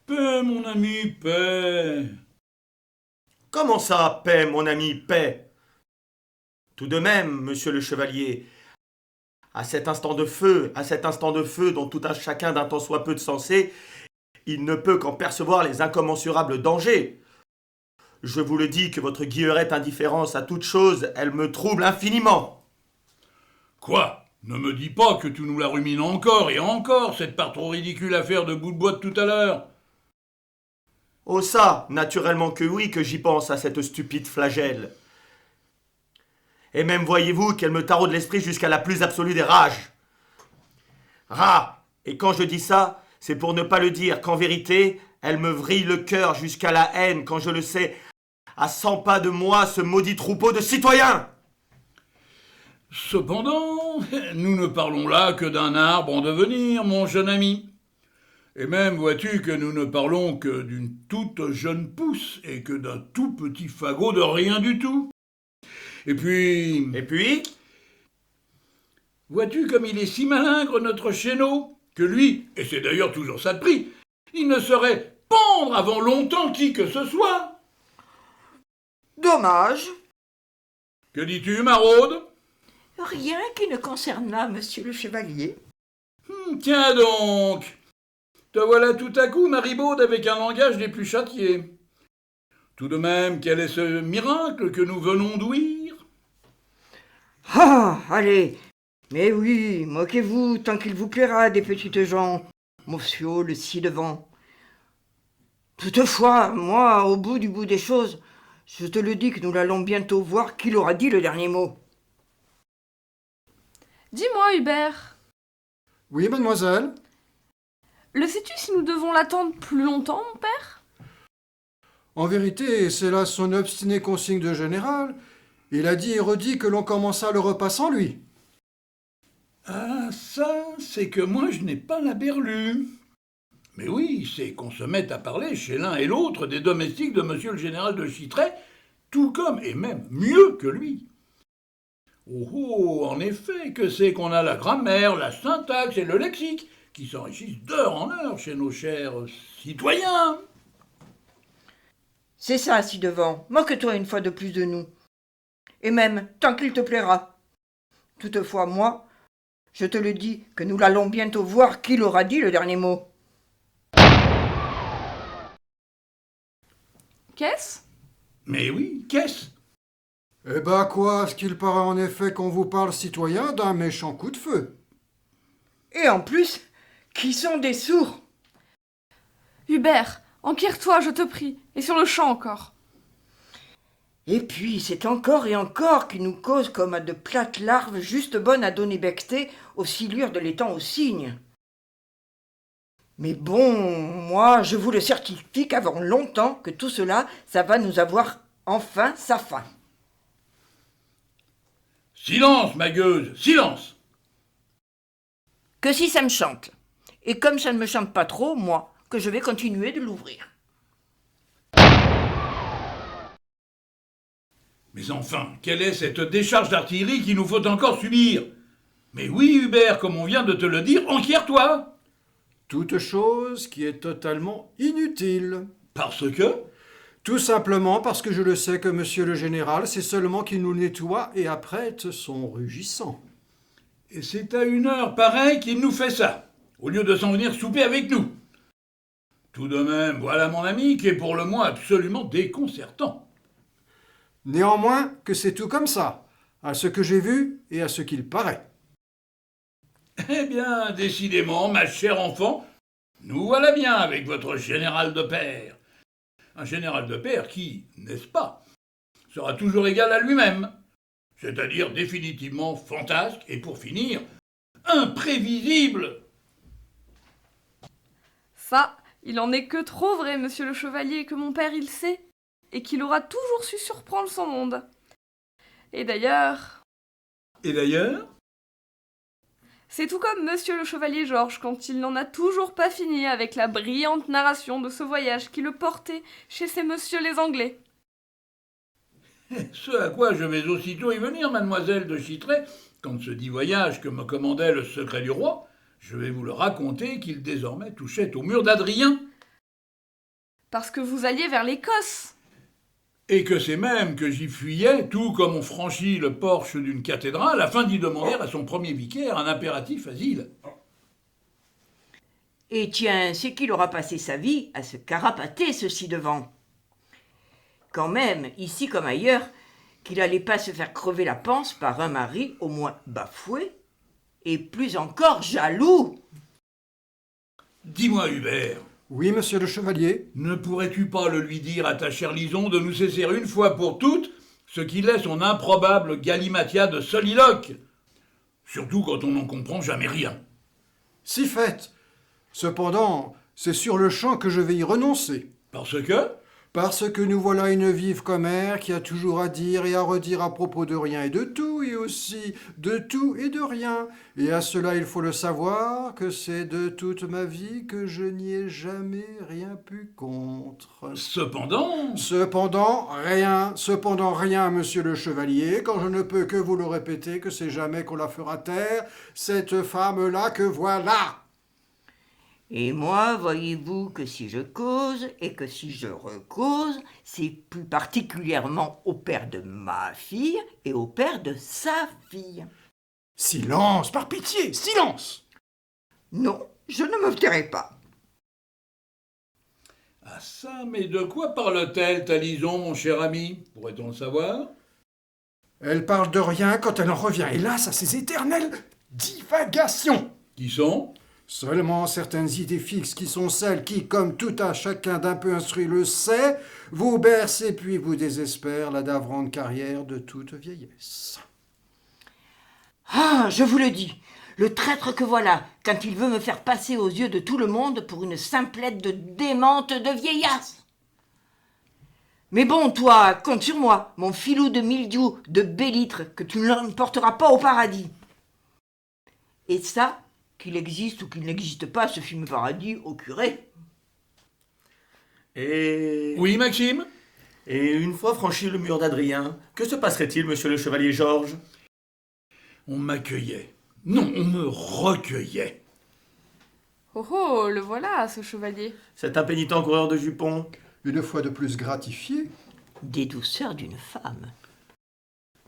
Paix, mon ami, paix. Comment ça, paix, mon ami, paix? Tout de même, monsieur le chevalier, à cet instant de feu dont tout un chacun d'un tant soit peu de sensé, il ne peut qu'en percevoir les incommensurables dangers. Je vous le dis que votre guillerette indifférence à toute chose, elle me trouble infiniment. Quoi? Ne me dis pas que tu nous la rumines encore et encore, cette par trop ridicule affaire de bout de bois de tout à l'heure. Oh ça, naturellement que oui, que j'y pense à cette stupide flagelle. Et même voyez-vous qu'elle me taraude l'esprit jusqu'à la plus absolue des rages. Et quand je dis ça, c'est pour ne pas le dire qu'en vérité, elle me vrille le cœur jusqu'à la haine quand je le sais, à 100 pas de moi, ce maudit troupeau de citoyens. Cependant, nous ne parlons là que d'un arbre en devenir, mon jeune ami. Et même vois-tu que nous ne parlons que d'une toute jeune pousse et que d'un tout petit fagot de rien du tout. Et puis, Et puis, vois-tu comme il est si malingre notre chéneau, que lui, et c'est d'ailleurs toujours ça de prix, il ne saurait pendre avant longtemps qui que ce soit. Dommage. Que dis-tu, maraude? Rien qui ne concerne là, monsieur le chevalier. Tiens donc, te voilà tout à coup, Maribaude, avec un langage des plus châtiés. Tout de même, quel est ce miracle que nous venons d'ouïr? Ah, allez. Mais oui, moquez-vous tant qu'il vous plaira des petites gens, monsieur le ci-devant. Toutefois, moi, au bout du bout des choses, je te le dis que nous allons bientôt voir qui l'aura dit le dernier mot. Dis-moi, Hubert, Oui, mademoiselle. le sais-tu si nous devons l'attendre plus longtemps, mon père? En vérité, c'est là son obstinée consigne de général. Il a dit et redit que l'on commença le repas sans lui. Ah, ça, c'est que moi je n'ai pas la berlue. Mais oui, c'est qu'on se mette à parler chez l'un et l'autre des domestiques de monsieur le général de Chitray, tout comme, et même mieux que lui. Oh, oh, en effet, que c'est qu'on a la grammaire, la syntaxe et le lexique, qui s'enrichissent d'heure en heure chez nos chers citoyens. C'est ça, ci-devant. Moque-toi une fois de plus de nous. Et même, tant qu'il te plaira. Toutefois, moi, je te le dis que nous allons bientôt voir qui l'aura dit le dernier mot. Qu'est-ce? Mais oui, qu'est-ce? Eh ben quoi, ce qu'il paraît en effet qu'on vous parle, citoyen, d'un méchant coup de feu. Et en plus, qui sont des sourds. Hubert, enquire-toi, je te prie, et sur le champ encore. Et puis, c'est encore et encore qui nous cause comme à de plates larves juste bonnes à donner becqueté aux silures de l'étang aux cygnes. Mais bon, moi, je vous le certifie qu'avant longtemps que tout cela, ça va nous avoir enfin sa fin. Silence, ma gueuse, silence! Que si ça me chante. Et comme ça ne me chante pas trop, moi, que je vais continuer de l'ouvrir. Mais enfin, quelle est cette décharge d'artillerie qu'il nous faut encore subir? Mais oui, Hubert, comme on vient de te le dire, enquière-toi! Toute chose qui est totalement inutile. Parce que? Tout simplement parce que je le sais que monsieur le général, c'est seulement qu'il nous nettoie et apprête son rugissant. Et c'est à une heure pareille qu'il nous fait ça, au lieu de s'en venir souper avec nous. Tout de même, voilà mon ami qui est pour le moins absolument déconcertant. Néanmoins que c'est tout comme ça, à ce que j'ai vu et à ce qu'il paraît. Eh bien, décidément, ma chère enfant, nous voilà bien avec votre général de père. Un général de père qui, n'est-ce pas, sera toujours égal à lui-même, c'est-à-dire définitivement fantasque et pour finir, imprévisible. Ça, il en est que trop vrai, monsieur le chevalier, que mon père il sait, et qu'il aura toujours su surprendre son monde. Et d'ailleurs, Et d'ailleurs, c'est tout comme monsieur le chevalier Georges quand il n'en a toujours pas fini avec la brillante narration de ce voyage qui le portait chez ces messieurs les Anglais. ce à quoi je vais aussitôt y venir, mademoiselle de Chitray, quand ce dit voyage que me commandait le secret du roi, je vais vous le raconter qu'il désormais touchait au mur d'Adrien. parce que vous alliez vers l'Écosse. Et que c'est même que j'y fuyais, tout comme on franchit le porche d'une cathédrale, afin d'y demander à son premier vicaire un impératif asile. Et tiens, c'est qu'il aura passé sa vie à se carapater, ceci devant. Quand même, ici comme ailleurs, qu'il allait pas se faire crever la panse par un mari au moins bafoué, et plus encore jaloux. Dis-moi, Hubert, Oui, monsieur le chevalier. ne pourrais-tu pas le lui dire à ta chère Lison de nous cesser une fois pour toutes ce qu'il est son improbable galimatia de soliloque, surtout quand on n'en comprend jamais rien. Si fait. Cependant, c'est sur le champ que je vais y renoncer. Parce que Parce que nous voilà une vive commère qui a toujours à dire et à redire à propos de rien et de tout, et aussi de tout et de rien. Et à cela, il faut le savoir, que c'est de toute ma vie que je n'y ai jamais rien pu contre. cependant, Cependant rien, monsieur le chevalier, quand je ne peux que vous le répéter, que c'est jamais qu'on la fera taire, cette femme-là que voilà. Et moi, voyez-vous que si je cause et que si je recause, c'est plus particulièrement au père de ma fille et au père de sa fille. Silence, par pitié, silence. Non, je ne me tairai pas. ah ça, mais de quoi parle-t-elle, ta Lison, mon cher ami? Pourrait-on le savoir? Elle parle de rien quand elle en revient, hélas, à ses éternelles divagations. Qui sont? Seulement certaines idées fixes qui sont celles qui, comme tout à chacun d'un peu instruit le sait, vous bercent et puis vous désespèrent la navrante carrière de toute vieillesse. Ah, je vous le dis, le traître que voilà, quand il veut me faire passer aux yeux de tout le monde pour une simplette de démente de vieillasse. Mais bon, toi, compte sur moi, mon filou de mildiou de bélitre, que tu ne l'emporteras pas au paradis. Et ça, qu'il existe ou qu'il n'existe pas, ce film paradis au curé. Et... Oui, Maxime? Et une fois franchi le mur d'Adrien, que se passerait-il, monsieur le chevalier Georges? On m'accueillait. Non, on me recueillait. Oh oh, le voilà, ce chevalier. Cet impénitent coureur de jupons? Une fois de plus gratifié, Des douceurs d'une femme.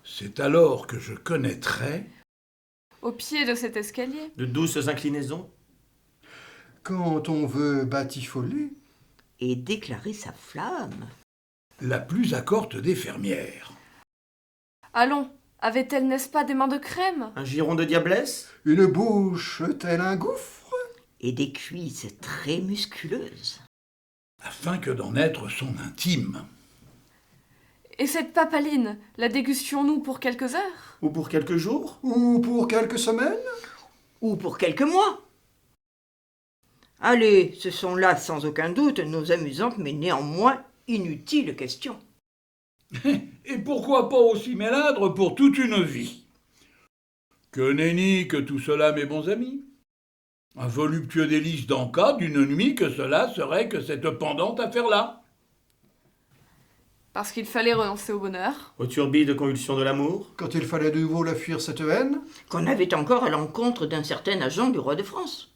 C'est alors que je connaîtrai... Au pied de cet escalier. De douces inclinaisons? quand on veut batifoler, Et déclarer sa flamme. la plus accorte des fermières. Allons, avait-elle, n'est-ce pas, des mains de crème? Un giron de diablesse? une bouche telle un gouffre, Et des cuisses très musculeuses. Afin que d'en être son intime. Et cette papaline, la dégustions-nous pour quelques heures? Ou pour quelques jours? ou pour quelques semaines. Ou pour quelques mois. Allez, ce sont là sans aucun doute nos amusantes mais néanmoins inutiles questions. Et pourquoi pas aussi méladre pour toute une vie? Que nenni que tout cela, mes bons amis? Un voluptueux délice d'en-cas d'une nuit que cela serait que cette pendante affaire-là. Parce qu'il fallait renoncer au bonheur. Aux turbides convulsions de l'amour? Quand il fallait de nouveau la fuir cette haine, Qu'on avait encore à l'encontre d'un certain agent du roi de France.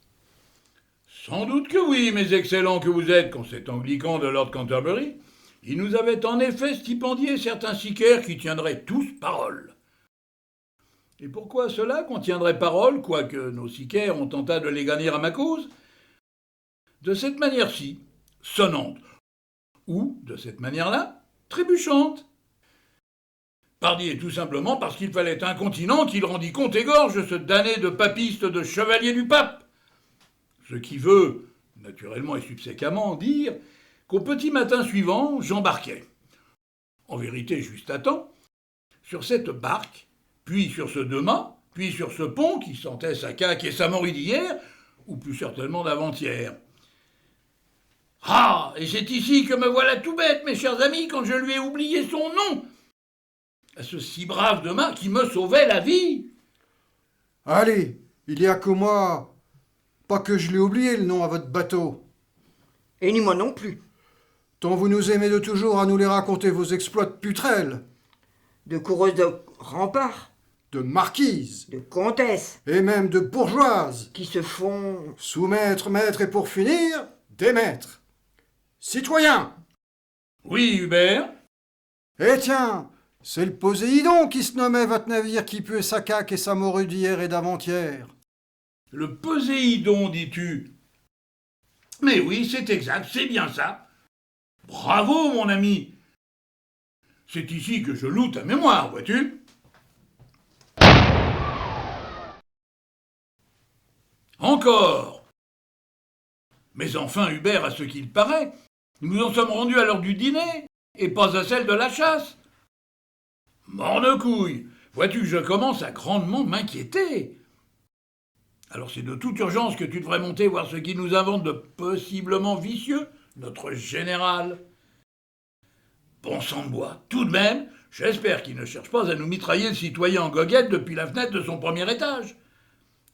Sans doute que oui, mes excellents que vous êtes, quand cet anglican de Lord Canterbury, il nous avait en effet stipendié certains sicaires qui tiendraient tous parole. Et pourquoi cela qu'on tiendrait parole, quoique nos sicaires ont tenté de les gagner à ma cause? De cette manière-ci, sonnante, ou, de cette manière-là, trébuchante. Pardi et tout simplement parce qu'il fallait incontinent qu'il rendît compte et gorge ce damné de papiste de chevalier du pape. Ce qui veut, naturellement et subséquemment, dire qu'au petit matin suivant, j'embarquai. En vérité, juste à temps, sur cette barque, puis sur ce deux-mâts, puis sur ce pont qui sentait sa caque et sa morue d'hier, ou plus certainement d'avant-hier. Ah, et c'est ici que me voilà tout bête, mes chers amis, quand je lui ai oublié son nom, à ce si brave deux-mâts qui me sauvait la vie. allez, il y a que moi, pas que je l'ai oublié le nom à votre bateau. Et ni moi non plus. Tant vous nous aimez de toujours à nous les raconter vos exploits de putrelles, De coureuse de rempart, de marquises, de comtesse, et même de bourgeoises, qui se font... sous-maître, maître et pour finir, des maîtres. Citoyen! Oui, Hubert? Eh tiens, c'est le Poséidon qui se nommait votre navire qui pue sa caque et sa morue d'hier et d'avant-hier. Le Poséidon, dis-tu? Mais oui, c'est exact, c'est bien ça. Bravo, mon ami. C'est ici que je loue ta mémoire, vois-tu? Encore. Mais enfin, Hubert, à ce qu'il paraît, nous en sommes rendus à l'heure du dîner, et pas à celle de la chasse. Morne-couille, vois-tu, je commence à grandement m'inquiéter. Alors c'est de toute urgence que tu devrais monter voir ce qu'il nous invente de possiblement vicieux, notre général. Bon sang de bois, tout de même, j'espère qu'il ne cherche pas à nous mitrailler le citoyen en goguette depuis la fenêtre de son premier étage.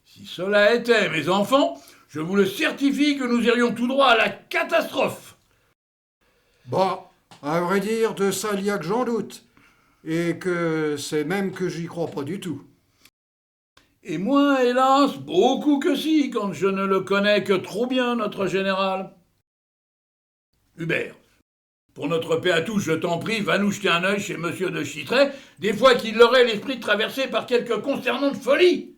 Si cela était, mes enfants, je vous le certifie que nous irions tout droit à la catastrophe. Bon, à vrai dire, de ça il y a que j'en doute. Et que c'est même que j'y crois pas du tout. Et moi, hélas, beaucoup que si, quand je ne le connais que trop bien, notre général. Hubert, pour notre paix à tous, je t'en prie, va nous jeter un œil chez monsieur de Chitray, des fois qu'il aurait l'esprit traversé par quelque consternante folie.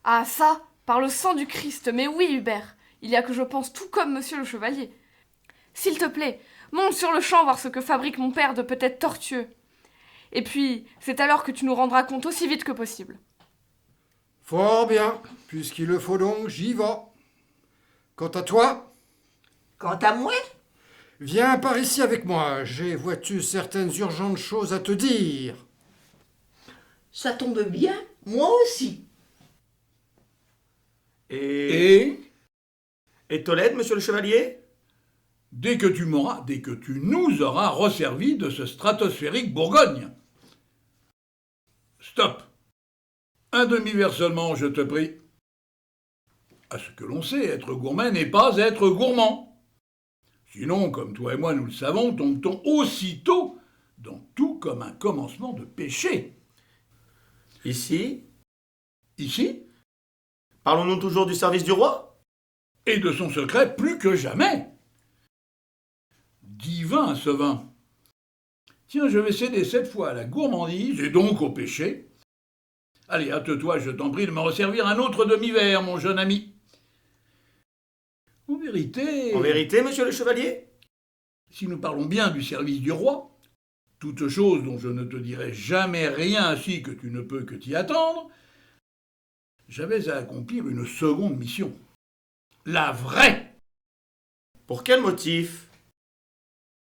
Ah ça, par le sang du Christ, mais oui, Hubert, il y a que je pense tout comme monsieur le chevalier. S'il te plaît, monte sur le champ voir ce que fabrique mon père de peut-être tortueux. Et puis, c'est alors que tu nous rendras compte aussi vite que possible. Fort bien, puisqu'il le faut donc, j'y vais. Quant à toi, Quant à moi, viens par ici avec moi. J'ai, vois-tu, certaines urgentes choses à te dire. ça tombe bien, moi aussi. Et Et, Tolède, monsieur le chevalier? dès que tu nous auras resservi de ce stratosphérique Bourgogne. Stop. Un demi-verre seulement, je te prie. À ce que l'on sait, être gourmet n'est pas être gourmand. Sinon, comme toi et moi nous le savons, tombe-t-on aussitôt dans tout comme un commencement de péché. Ici? Ici, Parlons-nous toujours du service du roi? et de son secret plus que jamais. Divin ce vin. Tiens, je vais céder cette fois à la gourmandise et donc au péché. Allez, hâte-toi, je t'en prie de me resservir un autre demi-verre, mon jeune ami. En vérité, monsieur le chevalier? si nous parlons bien du service du roi, toute chose dont je ne te dirai jamais rien ainsi que tu ne peux que t'y attendre, j'avais à accomplir une seconde mission. La vraie! Pour quel motif?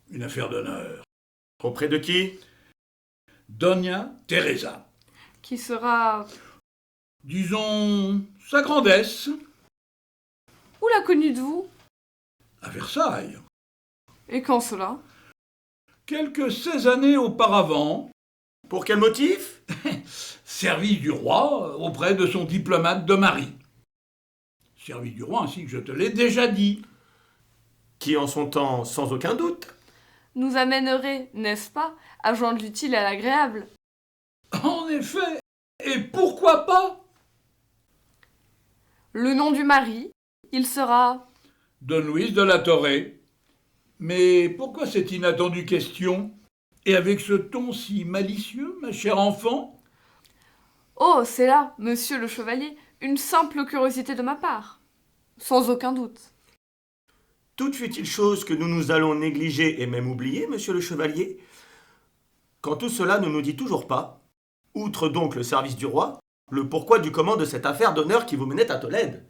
Une affaire d'honneur. Auprès de qui? Dona Teresa. Qui sera... Disons, sa grandesse, Où l'a connue de vous? à Versailles. Et quand cela? Quelques 16 années auparavant, Pour quel motif? service du roi auprès de son diplomate de mari. Service du roi ainsi que je te l'ai déjà dit. Qui en son temps, sans aucun doute. Nous amènerait, n'est-ce pas, à joindre l'utile à l'agréable. En effet, et pourquoi pas? Le nom du mari, il sera... Don Luis de la Torre. Mais pourquoi cette inattendue question? Et avec ce ton si malicieux, ma chère enfant? Oh, c'est là, monsieur le chevalier, une simple curiosité de ma part. Sans aucun doute. Toute fut-il chose que nous allons négliger et même oublier, monsieur le chevalier? Quand tout cela ne nous dit toujours pas, outre donc le service du roi, le pourquoi du comment de cette affaire d'honneur qui vous menait à Tolède.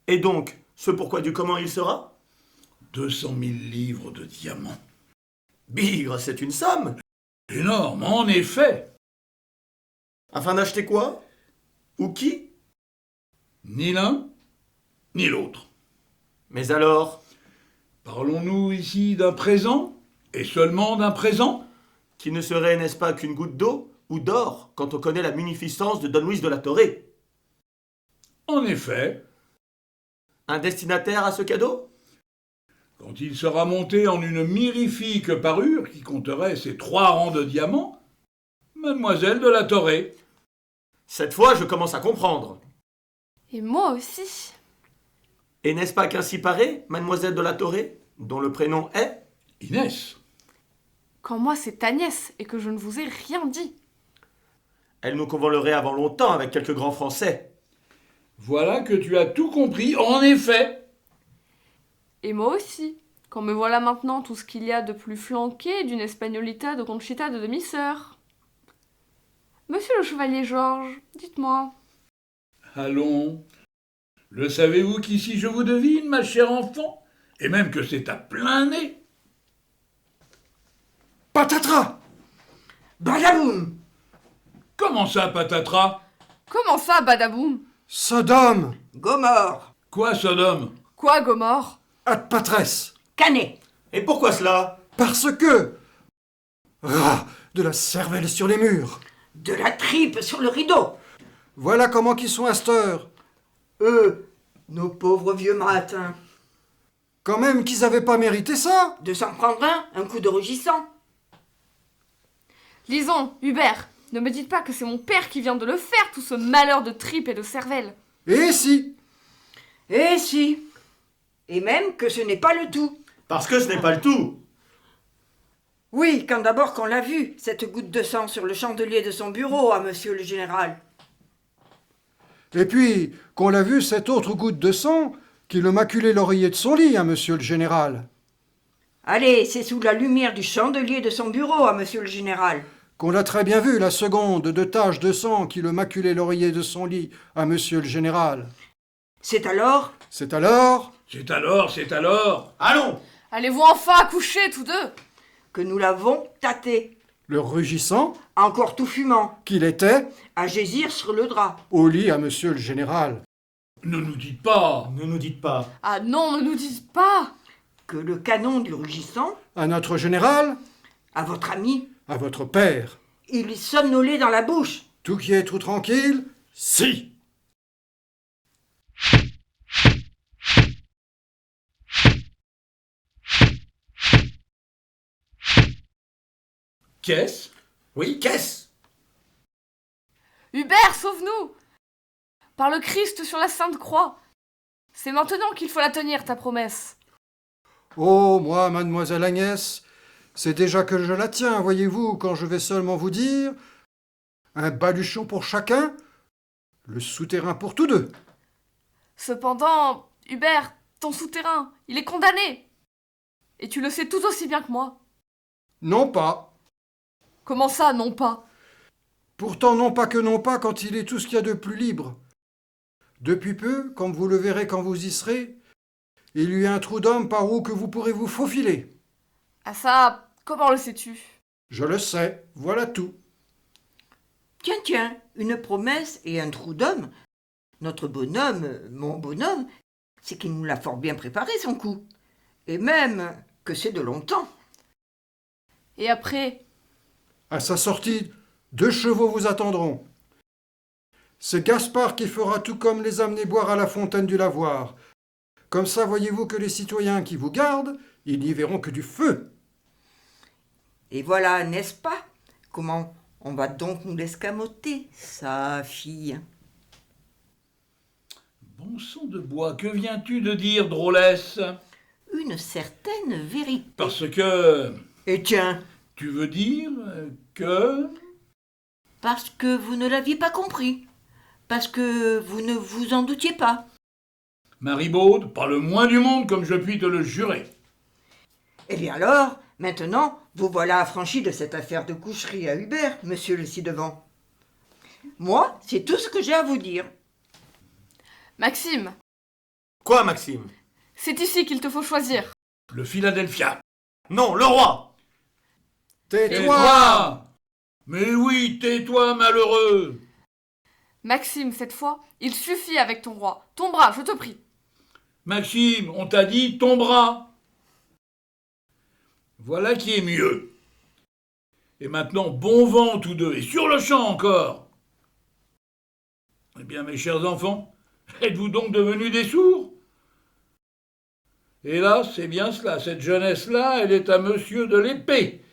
Et donc, ce pourquoi du comment il sera? 200 000 livres de diamants. Bigre, c'est une somme. Énorme, en effet. Afin d'acheter quoi? Ou qui? Ni l'un, ni l'autre. Mais alors, Parlons-nous ici d'un présent, et seulement d'un présent? qui ne serait, n'est-ce pas, qu'une goutte d'eau ou d'or quand on connaît la munificence de Don Luis de la Torre? En effet, Un destinataire à ce cadeau? quand il sera monté en une mirifique parure qui compterait ses 3 rangs de diamants, mademoiselle de la Torre. Cette fois, je commence à comprendre. Et moi aussi. Et n'est-ce pas qu'ainsi paraît, mademoiselle de la Torée, dont le prénom est? Inès. Quand moi c'est Agnès et que je ne vous ai rien dit. Elle nous convolerait avant longtemps avec quelques grands Français. Voilà que tu as tout compris, en effet. Et moi aussi, quand me voilà maintenant tout ce qu'il y a de plus flanqué d'une Espagnolita de Conchita de demi-sœur. Monsieur le chevalier Georges, dites-moi. Allons. Le savez-vous qu'ici je vous devine, ma chère enfant? Et même que c'est à plein nez. Patatras! Badaboum! Comment ça, patatras? Comment ça, badaboum? Sodome! Gomorre! Quoi, Sodome? Quoi, Gomorre? Ad patresse! Canet! Et pourquoi cela? Parce que... Ah, de la cervelle sur les murs! De la tripe sur le rideau! Voilà comment qu'ils sont à cette heure. Nos pauvres vieux matins. Quand même qu'ils avaient pas mérité ça! De s'en prendre un coup de rugissant. Lisons, Hubert, ne me dites pas que c'est mon père qui vient de le faire, tout ce malheur de tripes et de cervelle. Et si! Eh si! Et même que ce n'est pas le tout. Parce que ce n'est pas le tout. Oui, quand d'abord qu'on l'a vu, cette goutte de sang sur le chandelier de son bureau à monsieur le général. Et puis, qu'on l'a vu cette autre goutte de sang qui le maculait l'oreiller de son lit à monsieur le général. Allez, c'est sous la lumière du chandelier de son bureau à monsieur le général. Qu'on l'a très bien vu, la seconde de taches de sang qui le maculait l'oreiller de son lit à monsieur le général. C'est alors C'est alors C'est alors. Allons! Allez-vous enfin accoucher, tous deux? que nous l'avons tâté, le rugissant encore tout fumant, qu'il était à gésir sur le drap. au lit à monsieur le général. Ne nous dites pas. Ne nous dites pas. Ah non, ne nous dites pas! Que le canon du rugissant, À notre général, à votre ami, à votre père. il lui somnolait dans la bouche. Tout qui est tout tranquille, si. Qu'est-ce? Oui, qu'est-ce? Hubert, sauve-nous! Par le Christ sur la Sainte Croix! C'est maintenant qu'il faut la tenir, ta promesse. Oh, moi, mademoiselle Agnès, c'est déjà que je la tiens, voyez-vous, quand je vais seulement vous dire un baluchon pour chacun, le souterrain pour tous deux. Cependant, Hubert, ton souterrain, il est condamné! Et tu le sais tout aussi bien que moi. Non pas. Comment ça, non pas? Pourtant non pas que non pas quand il est tout ce qu'il y a de plus libre. Depuis peu, comme vous le verrez quand vous y serez, il y a un trou d'homme par où que vous pourrez vous faufiler. Ah ça, comment le sais-tu? Je le sais, voilà tout. Tiens, une promesse et un trou d'homme. Notre bonhomme, mon bonhomme, c'est qu'il nous l'a fort bien préparé son coup. Et même que c'est de longtemps. Et après? À sa sortie, 2 chevaux vous attendront. C'est Gaspard qui fera tout comme les amener boire à la fontaine du lavoir. Comme ça, voyez-vous que les citoyens qui vous gardent, ils n'y verront que du feu. Et voilà, n'est-ce pas? Comment on va donc nous l'escamoter, sa fille? Bon sang de bois, que viens-tu de dire, drôlesse? Une certaine vérité. Parce que... Et tiens, Tu veux dire que... parce que vous ne l'aviez pas compris. Parce que vous ne vous en doutiez pas. Maribaude, pas le moins du monde comme je puis te le jurer. Eh bien alors, maintenant, vous voilà affranchi de cette affaire de coucherie à Hubert, monsieur le ci-devant. Moi, c'est tout ce que j'ai à vous dire. Maxime, Quoi, Maxime? c'est ici qu'il te faut choisir. Le Philadelphia. Non, le roi! Tais-toi! Mais oui, tais-toi, malheureux. Maxime, cette fois, il suffit avec ton roi. Ton bras, je te prie. Maxime, on t'a dit ton bras. Voilà qui est mieux. Et maintenant, bon vent tous deux, et sur le champ encore. Eh bien, mes chers enfants, êtes-vous donc devenus des sourds? Hélas, c'est bien cela, cette jeunesse-là, elle est à monsieur de l'épée.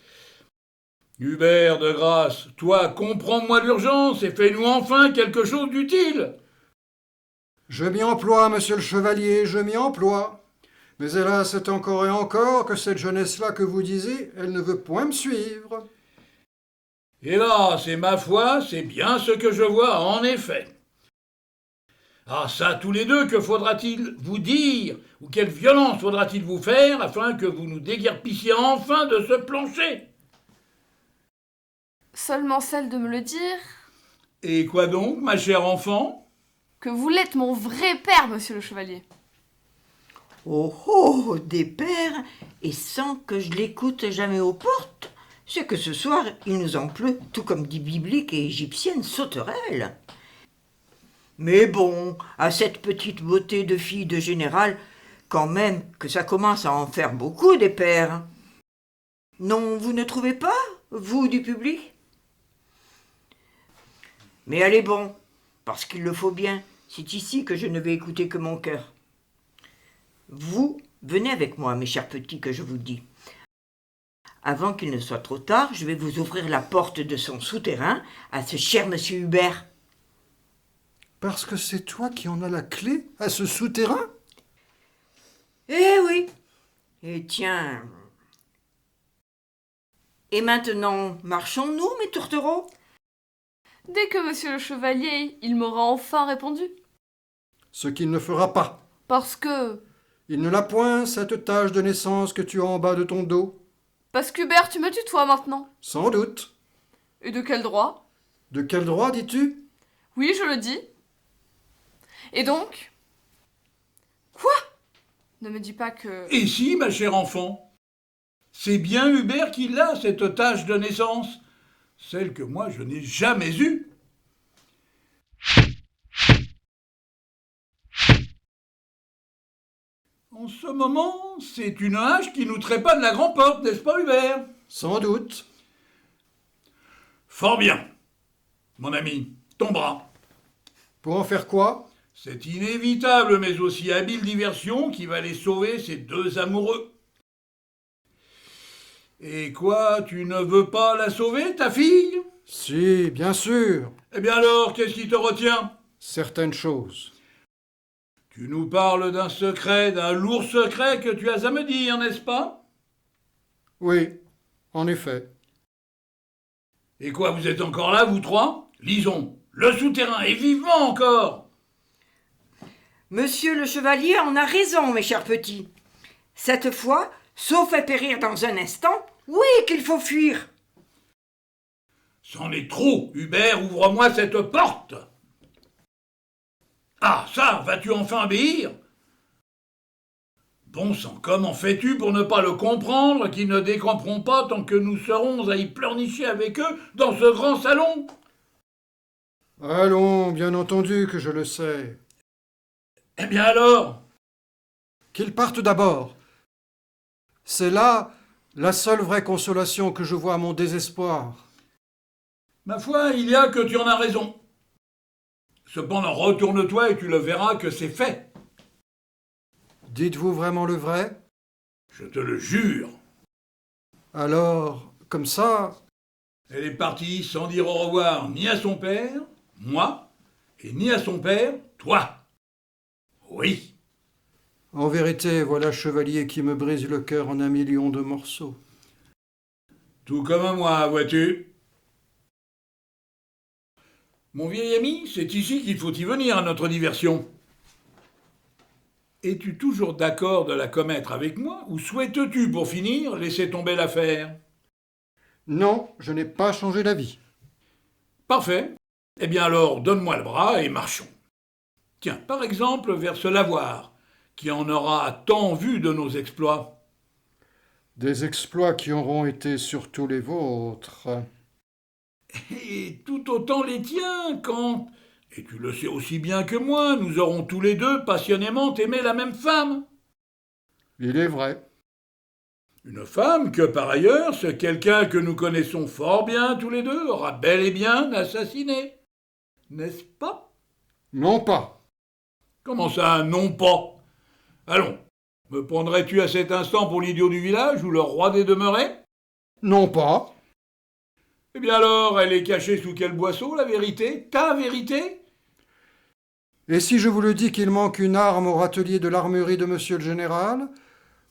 Hubert, de grâce, toi, comprends-moi l'urgence et fais-nous enfin quelque chose d'utile. Je m'y emploie, monsieur le chevalier, je m'y emploie. Mais hélas, c'est encore et encore que cette jeunesse-là que vous disiez, elle ne veut point me suivre. Hélas, et ma foi, c'est bien ce que je vois, en effet. Ah ça, tous les deux, que faudra-t-il vous dire, ou quelle violence faudra-t-il vous faire, afin que vous nous déguerpissiez enfin de ce plancher? Seulement celle de me le dire Et quoi donc, ma chère enfant? que vous l'êtes mon vrai père, monsieur le chevalier. Oh oh, des pères, et sans que je l'écoute jamais aux portes. C'est que ce soir, il nous en pleut, tout comme dit biblique et égyptienne sauterelle. Mais bon, à cette petite beauté de fille de général, quand même que ça commence à en faire beaucoup des pères. Non, vous ne trouvez pas, vous du public? Mais allez bon, parce qu'il le faut bien, c'est ici que je ne vais écouter que mon cœur. Vous, venez avec moi, mes chers petits, que je vous dis. Avant qu'il ne soit trop tard, je vais vous ouvrir la porte de son souterrain à ce cher monsieur Hubert. Parce que c'est toi qui en as la clé à ce souterrain? Eh oui. Et tiens. Et maintenant, marchons-nous, mes tourtereaux? Dès que monsieur le chevalier, il m'aura enfin répondu. Ce qu'il ne fera pas. Parce que... Il ne l'a point, cette tache de naissance que tu as en bas de ton dos. Parce qu'Hubert, tu me tutoies maintenant. Sans doute. Et de quel droit? De quel droit, dis-tu? Oui, je le dis. Et donc? Quoi? Ne me dis pas que... Et si, ma chère enfant? C'est bien Hubert qui l'a, cette tache de naissance, celle que moi je n'ai jamais eue. En ce moment, c'est une hache qui nous trépane la grand-porte, n'est-ce pas, Hubert? Sans doute. Fort bien. Mon ami, ton bras. Pour en faire quoi? Cette inévitable mais aussi habile diversion qui va les sauver, ces deux amoureux. Et quoi, tu ne veux pas la sauver, ta fille? Si, bien sûr. Eh bien alors, qu'est-ce qui te retient? Certaines choses. Tu nous parles d'un secret, d'un lourd secret que tu as à me dire, n'est-ce pas? Oui, en effet. Et quoi, vous êtes encore là, vous trois? Lisons, le souterrain est vivant encore! Monsieur le chevalier en a raison, mes chers petits. Cette fois, sauf à périr dans un instant, oui qu'il faut fuir. C'en est trop, Hubert, ouvre-moi cette porte! Ah, ça, vas-tu enfin obéir? Bon sang, comment fais-tu pour ne pas le comprendre, qu'ils ne décamperont pas tant que nous serons à y pleurnicher avec eux dans ce grand salon? Allons, bien entendu que je le sais. Eh bien alors? Qu'ils partent d'abord. C'est là la seule vraie consolation que je vois à mon désespoir. Ma foi, il y a que tu en as raison. Cependant, retourne-toi et tu le verras que c'est fait. Dites-vous vraiment le vrai? Je te le jure. Alors, comme ça, Elle est partie sans dire au revoir ni à son père, moi, et ni à son père, toi. Oui. en vérité, voilà chevalier qui me brise le cœur en 1 million de morceaux. Tout comme moi, vois-tu. Mon vieil ami, c'est ici qu'il faut y venir à notre diversion. Es-tu toujours d'accord de la commettre avec moi, ou souhaites-tu, pour finir, laisser tomber l'affaire? Non, je n'ai pas changé d'avis. Parfait. Eh bien alors, donne-moi le bras et marchons. Tiens, par exemple, vers ce lavoir, qui en aura tant vu de nos exploits. Des exploits qui auront été surtout les vôtres. Et tout autant les tiens, quand, et tu le sais aussi bien que moi, nous aurons tous les deux passionnément aimé la même femme. Il est vrai. Une femme que, par ailleurs, ce quelqu'un que nous connaissons fort bien tous les deux aura bel et bien assassiné. N'est-ce pas? Non pas. Comment ça, non pas? Allons, me prendrais-tu à cet instant pour l'idiot du village ou le roi des demeurés? Non pas. Eh bien alors, elle est cachée sous quel boisseau, la vérité? Ta vérité? Et si je vous le dis qu'il manque une arme au râtelier de l'armurerie de monsieur le général,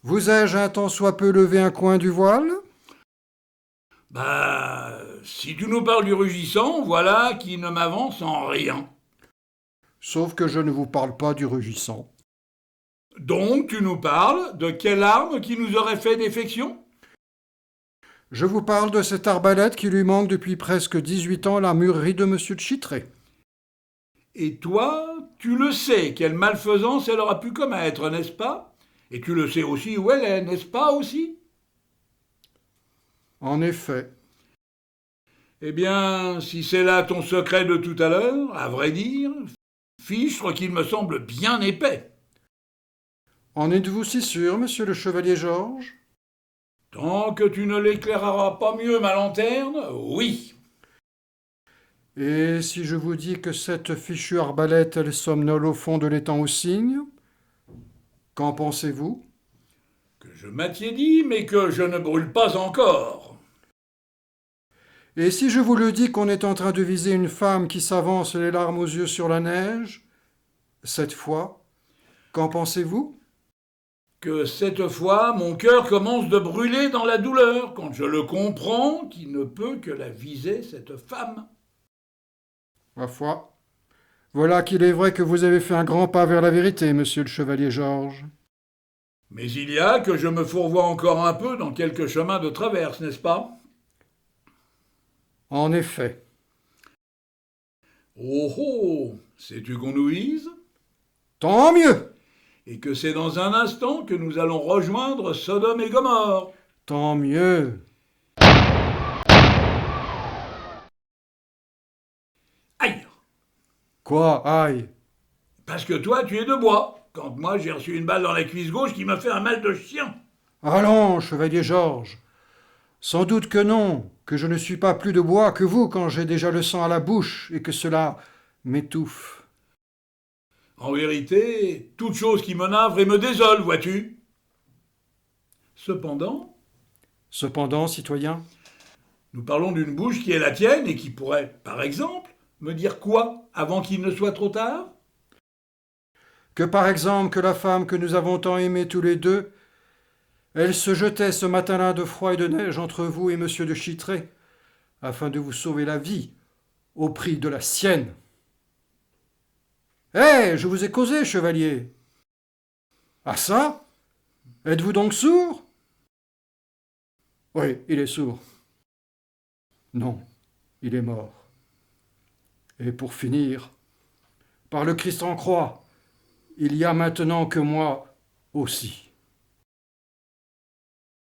vous ai-je un tant soit peu levé un coin du voile? Bah, si tu nous parles du rugissant, voilà qui ne m'avance en rien. Sauf que je ne vous parle pas du rugissant. Donc tu nous parles de quelle arme qui nous aurait fait défection? Je vous parle de cette arbalète qui lui manque depuis presque 18 ans à l'armurerie de monsieur de Chitray. Et toi, tu le sais, quelle malfaisance elle aura pu commettre, n'est-ce pas? Et tu le sais aussi où elle est, n'est-ce pas aussi? En effet. Eh bien, si c'est là ton secret de tout à l'heure, à vrai dire, fichtre qu'il me semble bien épais. En êtes-vous si sûr, monsieur le chevalier Georges? Tant que tu ne l'éclaireras pas mieux, ma lanterne, oui. Et si je vous dis que cette fichue arbalète, elle somnole au fond de l'étang aux cygnes, qu'en pensez-vous? Que je m'attiédis, mais que je ne brûle pas encore. Et si je vous le dis qu'on est en train de viser une femme qui s'avance les larmes aux yeux sur la neige, cette fois, qu'en pensez-vous? Que cette fois, mon cœur commence de brûler dans la douleur, quand je le comprends qu'il ne peut que la viser, cette femme. Ma foi, voilà qu'il est vrai que vous avez fait un grand pas vers la vérité, monsieur le chevalier Georges. Mais il y a que je me fourvoie encore un peu dans quelques chemins de traverse, n'est-ce pas? En effet. Oh oh, sais-tu qu'on nous vise? Tant mieux! Et que c'est dans un instant que nous allons rejoindre Sodome et Gomorrhe. Tant mieux! Aïe! Quoi, aïe? Parce que toi, tu es de bois, quand moi j'ai reçu une balle dans la cuisse gauche qui m'a fait un mal de chien. Allons, chevalier Georges. Sans doute que non, que je ne suis pas plus de bois que vous quand j'ai déjà le sang à la bouche et que cela m'étouffe. En vérité, toute chose qui me navre et me désole, vois-tu. Cependant, citoyen, Nous parlons d'une bouche qui est la tienne et qui pourrait, par exemple, me dire quoi avant qu'il ne soit trop tard? que par exemple que la femme que nous avons tant aimée tous les deux, elle se jetait ce matin-là de froid et de neige entre vous et monsieur de Chitray, afin de vous sauver la vie, au prix de la sienne. Eh, je vous ai causé, chevalier. Ah ça? Êtes-vous donc sourd? Oui, il est sourd. Non, il est mort. Et pour finir, par le Christ en croix, il y a maintenant que moi aussi.